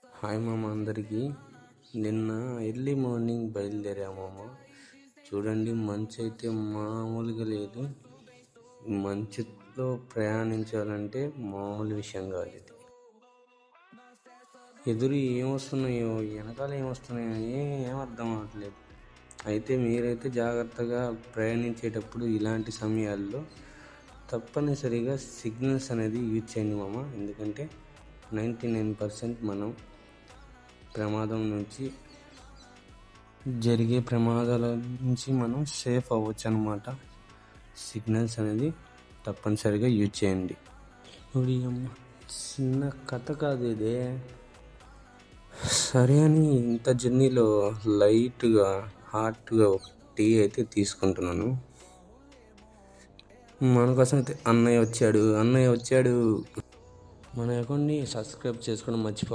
Hi మామ అందరికీ. నిన్న ఎర్లీ మార్నింగ్ బయలుదేరామమ్మ. చూడండి, మంచు అయితే మామూలుగా లేదు. మంచులో ప్రయాణించాలంటే మామూలు విషయం కాదు ఇది. ఎదురు ఏమొస్తున్నాయో వెనకాల ఏమొస్తున్నాయో ఏం అర్థం అవ్వట్లేదు. అయితే మీరైతే జాగ్రత్తగా ప్రయాణించేటప్పుడు ఇలాంటి సమయాల్లో తప్పనిసరిగా సిగ్నల్స్ అనేది యూజ్ చేయండి మామ. ఎందుకంటే 99% మనం ప్రమాదం నుంచి జరిగే ప్రమాదాల నుంచి మనం సేఫ్ అవ్వచ్చు అన్నమాట. సిగ్నల్స్ అనేది తప్పనిసరిగా యూజ్ చేయండి. ఇప్పుడు చిన్న కథ కాదు ఇదే. సరే అని ఇంత జర్నీలో లైట్గా హాట్గా ఒక టీ అయితే తీసుకుంటున్నాను. మన కోసం అయితే అన్నయ్య వచ్చాడు. మన అకౌంట్ని సబ్స్క్రైబ్ చేసుకోవడం మర్చిపో.